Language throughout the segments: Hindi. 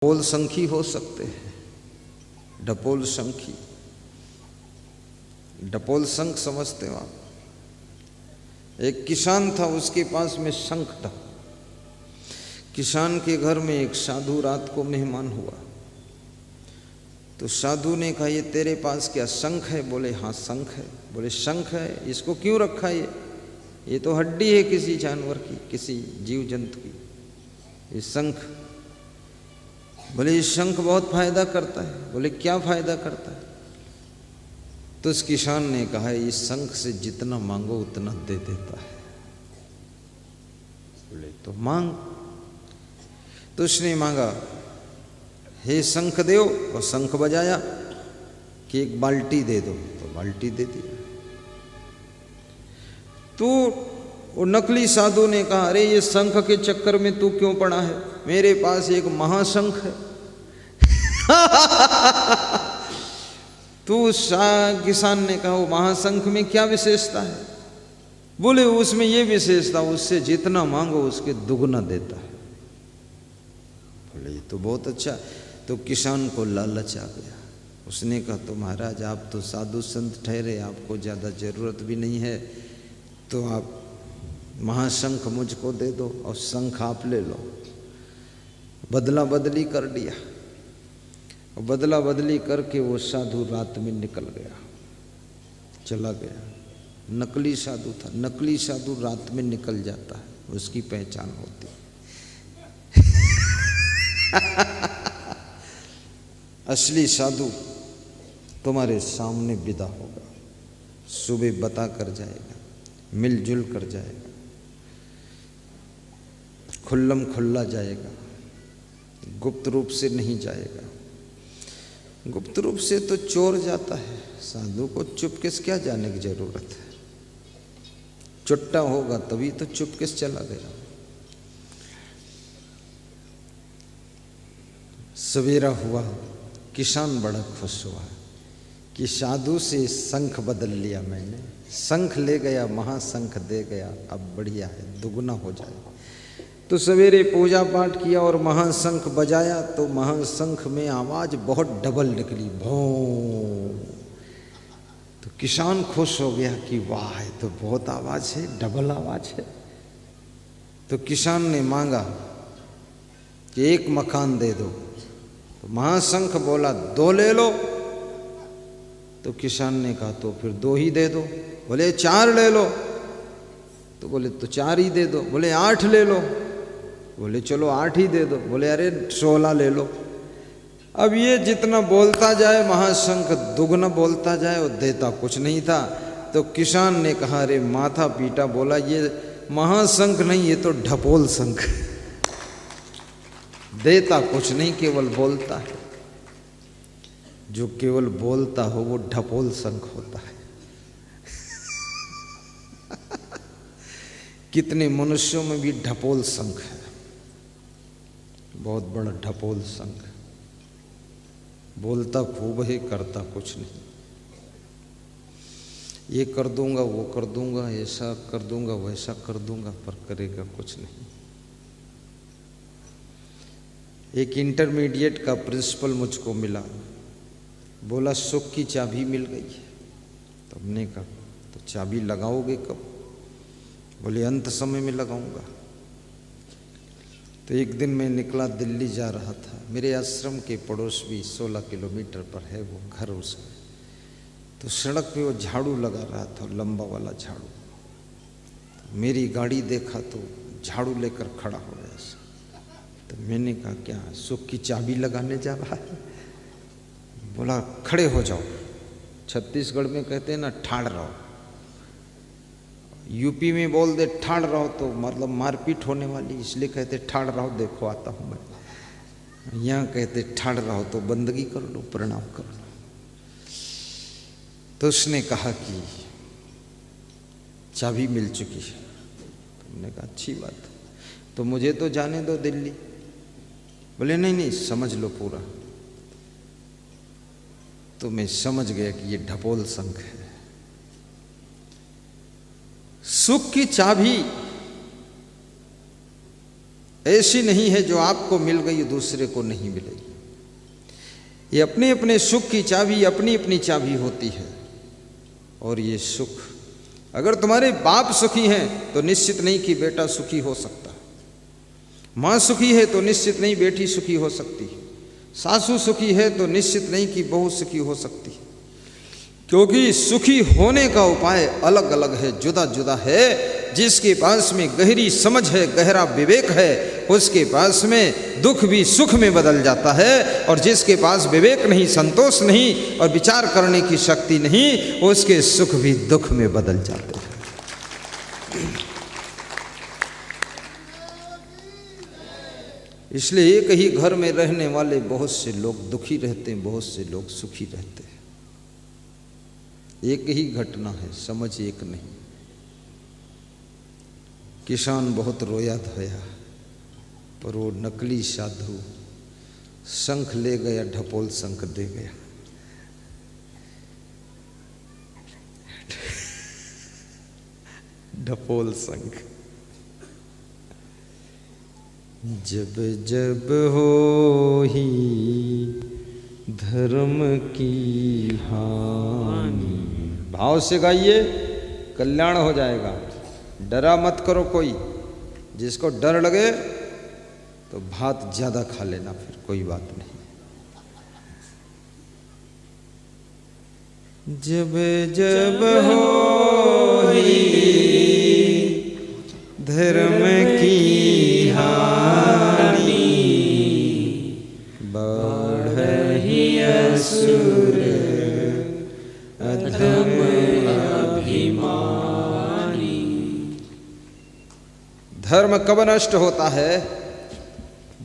ढपोल संखी हो सकते हैं। ढपोल संखी, ढपोल शंख समझते हो आप? एक किसान था, उसके पास में शंख था। किसान के घर में एक साधु रात को मेहमान हुआ, तो साधु ने कहा, ये तेरे पास क्या शंख है? बोले हाँ शंख है। बोले शंख है, इसको क्यों रखा है? ये तो हड्डी है किसी जानवर की, किसी जीव जंतु की, ये शंख। बोले ये शंख बहुत फायदा करता है। बोले क्या फायदा करता है? तो उस किसान ने कहा, इस शंख से जितना मांगो उतना दे देता है। बोले तो मांग। तो उसने मांगा, हे शंख देव, और शंख बजाया कि एक बाल्टी दे दो, तो बाल्टी दे दी। तो वो नकली साधु ने कहा, अरे ये शंख के चक्कर में तू क्यों पड़ा है? मेरे पास एक महाशंख है। तो किसान ने कहा, वो महाशंख में क्या विशेषता है? बोले उसमें ये विशेषता, उससे जितना मांगो उसके दुगना देता है। बोले ये तो बहुत अच्छा। तो किसान को लालच आ गया। उसने कहा, तो महाराज आप तो साधु संत ठहरे, आपको ज़्यादा जरूरत भी नहीं है, तो आप महाशंख मुझको दे दो और शंख आप ले लो। बदला बदली कर दिया, और बदला बदली करके वो साधु रात में निकल गया, चला गया। नकली साधु था। नकली साधु रात में निकल जाता है, उसकी पहचान होती है। असली साधु तुम्हारे सामने विदा होगा, सुबह बता कर जाएगा, मिलजुल कर जाएगा, खुल्लम खुल्ला जाएगा, गुप्त रूप से नहीं जाएगा। गुप्त रूप से तो चोर जाता है, साधु को चुपके से क्या जाने की जरूरत है? चुट्टा होगा तभी तो चुपके से चला गया। सवेरा हुआ, किसान बड़ा खुश हुआ कि साधु से शंख बदल लिया मैंने, शंख ले गया, महाशंख दे गया, अब बढ़िया है, दुगना हो जाए। तो सवेरे पूजा पाठ किया और महाशंख बजाया, तो महाशंख में आवाज बहुत डबल निकली, भों। तो किसान खुश हो गया कि वाह, है तो बहुत आवाज है, डबल आवाज है। तो किसान ने मांगा कि एक मकान दे दो। तो महाशंख बोला, दो ले लो। तो किसान ने कहा, तो फिर दो ही दे दो। बोले चार ले लो। तो बोले तो चार ही दे दो। बोले 8 ले लो। बोले चलो 8 ही दे दो। बोले अरे 16 ले लो। अब ये जितना बोलता जाए महाशंख दुगना बोलता जाए, और देता कुछ नहीं था। तो किसान ने कहा, अरे माथा पीटा, बोला ये महाशंख नहीं, ये तो ढपोल शंख। देता कुछ नहीं, केवल बोलता है। जो केवल बोलता हो वो ढपोल शंख होता है। कितने मनुष्यों में भी ढपोल शंख है, बहुत बड़ा ढपोल शंख। बोलता खूब है, करता कुछ नहीं। ये कर दूंगा, वो कर दूंगा, ऐसा कर दूंगा, वैसा कर दूंगा, पर करेगा कुछ नहीं। एक इंटरमीडिएट का प्रिंसिपल मुझको मिला, बोला सुख की चाबी मिल गई है। तो हमने कहा, तो चाबी लगाओगे कब? बोले अंत समय में लगाऊंगा। तो एक दिन मैं निकला, दिल्ली जा रहा था। मेरे आश्रम के पड़ोस भी 16 किलोमीटर पर है वो घर। उसमें तो सड़क पे वो झाड़ू लगा रहा था, लंबा वाला झाड़ू। तो मेरी गाड़ी देखा तो झाड़ू लेकर खड़ा हो गया। तो मैंने कहा, क्या सुख की चाबी लगाने जा रहा है? बोला खड़े हो जाओ। छत्तीसगढ़ में कहते हैं ना, ठाड़ रहो। यूपी में बोल दे ठाड़ रहो तो मतलब मारपीट होने वाली, इसलिए कहते ठाड़ रहो, देखो आता हूँ मैं। यहाँ कहते ठाड़ रहो तो बंदगी कर लो, प्रणाम कर लो। तो उसने कहा कि चाबी मिल चुकी है। तो हमने कहा अच्छी बात, तो मुझे तो जाने दो दिल्ली। बोले नहीं नहीं, समझ लो पूरा। तो मैं समझ गया कि ये ढपोल शंख है। सुख की चाबी ऐसी नहीं है जो आपको मिल गई दूसरे को नहीं मिलेगी। ये अपने अपने सुख की चाबी अपनी अपनी चाबी होती है। और ये सुख, अगर तुम्हारे बाप सुखी हैं तो निश्चित नहीं कि बेटा सुखी हो सकता, माँ सुखी है तो निश्चित नहीं बेटी सुखी हो सकती, सासू सुखी है तो निश्चित नहीं कि बहू सुखी हो सकती, क्योंकि सुखी होने का उपाय अलग अलग है, जुदा जुदा है। जिसके पास में गहरी समझ है, गहरा विवेक है, उसके पास में दुख भी सुख में बदल जाता है। और जिसके पास विवेक नहीं, संतोष नहीं और विचार करने की शक्ति नहीं, उसके सुख भी दुख में बदल जाते हैं। इसलिए एक ही घर में रहने वाले बहुत से लोग दुखी रहते हैं, बहुत से लोग सुखी रहते हैं। एक ही घटना है, समझ एक नहीं। किसान बहुत रोया धोया, पर वो नकली साधु शंख ले गया, ढपोल शंख दे गया। ढपोल शंख। जब जब हो ही धर्म की हानि, भाव से गाइए, कल्याण हो जाएगा। डरा मत करो कोई, जिसको डर लगे तो भात ज्यादा खा लेना, फिर कोई बात नहीं। जब जब हो धर्म की हानि, बढ़हि असुर अधम अभिमानी। धर्म कब नष्ट होता है?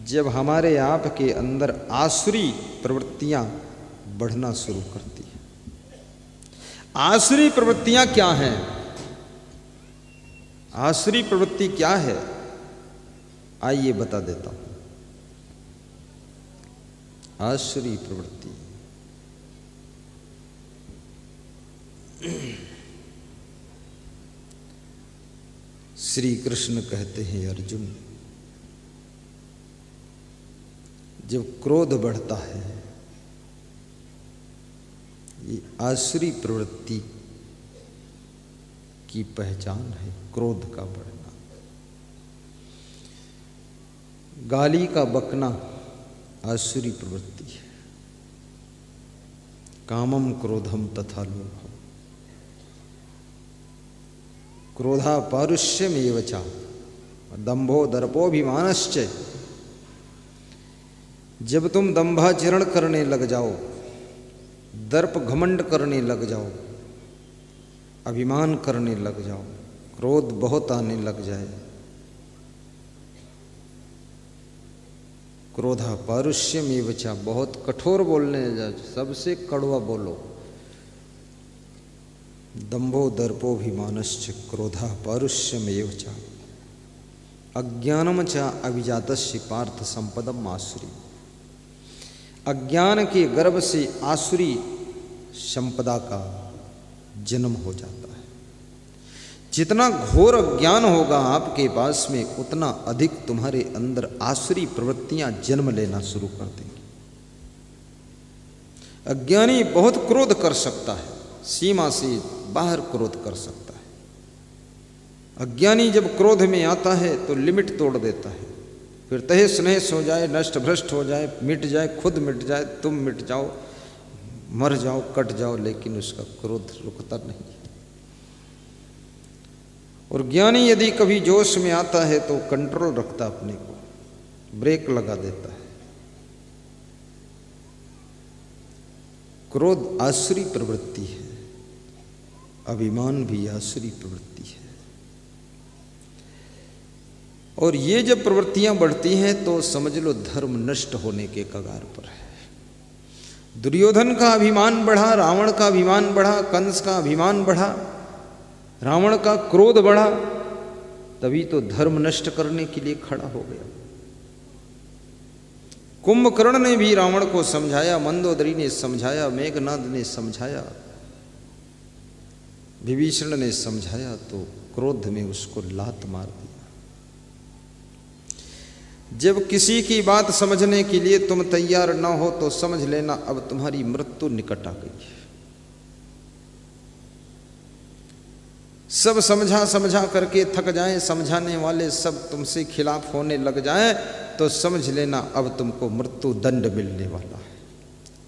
जब हमारे आप के अंदर आसुरी प्रवृत्तियां बढ़ना शुरू करती है। आसुरी प्रवृत्तियां क्या हैं? आसुरी प्रवृत्ति क्या है? आइए बता देता हूं। आसुरी प्रवृत्ति, श्री कृष्ण कहते हैं, अर्जुन, जब क्रोध बढ़ता है, ये आसुरी प्रवृत्ति की पहचान है। क्रोध का बढ़ना, गाली का बकना आसुरी प्रवृत्ति है। कामम क्रोधम तथा लोभम, क्रोधा पारुष्यमेव च दंभो दर्पोभिमानश्च। जब तुम दंभाचरण करने लग जाओ, दर्प घमंड करने लग जाओ, अभिमान करने लग जाओ, क्रोध बहुत आने लग जाए, क्रोधा पारुष्यमेव च, बहुत कठोर बोलने जा, सबसे कड़वा बोलो, दंभो दर्पोभिमानश्च क्रोधा पारुष्यमेव च अज्ञानम च अभिजातस्य पार्थ संपदम आसुरी। अज्ञान के गर्भ से आसुरी संपदा का जन्म हो जाता है। जितना घोर अज्ञान होगा आपके पास में, उतना अधिक तुम्हारे अंदर आसुरी प्रवृत्तियां जन्म लेना शुरू कर देंगी। अज्ञानी बहुत क्रोध कर सकता है, सीमा से बाहर क्रोध कर सकता है। अज्ञानी जब क्रोध में आता है तो लिमिट तोड़ देता है, फिर तहस नहस हो जाए, नष्ट भ्रष्ट हो जाए, मिट जाए, खुद मिट जाए, तुम मिट जाओ, मर जाओ, कट जाओ, लेकिन उसका क्रोध रुकता नहीं। और ज्ञानी यदि कभी जोश में आता है तो कंट्रोल रखता, अपने को ब्रेक लगा देता है। क्रोध आसुरी प्रवृत्ति है, अभिमान भी आसुरी प्रवृत्ति है। और ये जब प्रवृत्तियां बढ़ती हैं तो समझ लो धर्म नष्ट होने के कगार पर है। दुर्योधन का अभिमान बढ़ा, रावण का अभिमान बढ़ा, कंस का अभिमान बढ़ा, रावण का क्रोध बढ़ा, तभी तो धर्म नष्ट करने के लिए खड़ा हो गया। कुंभकर्ण ने भी रावण को समझाया, मंदोदरी ने समझाया, मेघनाद ने समझाया, विभीषण ने समझाया, तो क्रोध में उसको लात मार दी। जब किसी की बात समझने के लिए तुम तैयार ना हो तो समझ लेना अब तुम्हारी मृत्यु निकट आ गई है। सब समझा समझा करके थक जाएं, समझाने वाले सब तुमसे खिलाफ होने लग जाएं, तो समझ लेना अब तुमको मृत्यु दंड मिलने वाला है।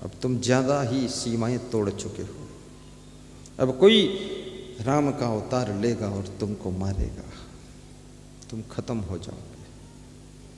अब तुम ज्यादा ही सीमाएं तोड़ चुके हो। अब कोई राम का अवतार लेगा और तुमको मारेगा, तुम खत्म हो जाओ।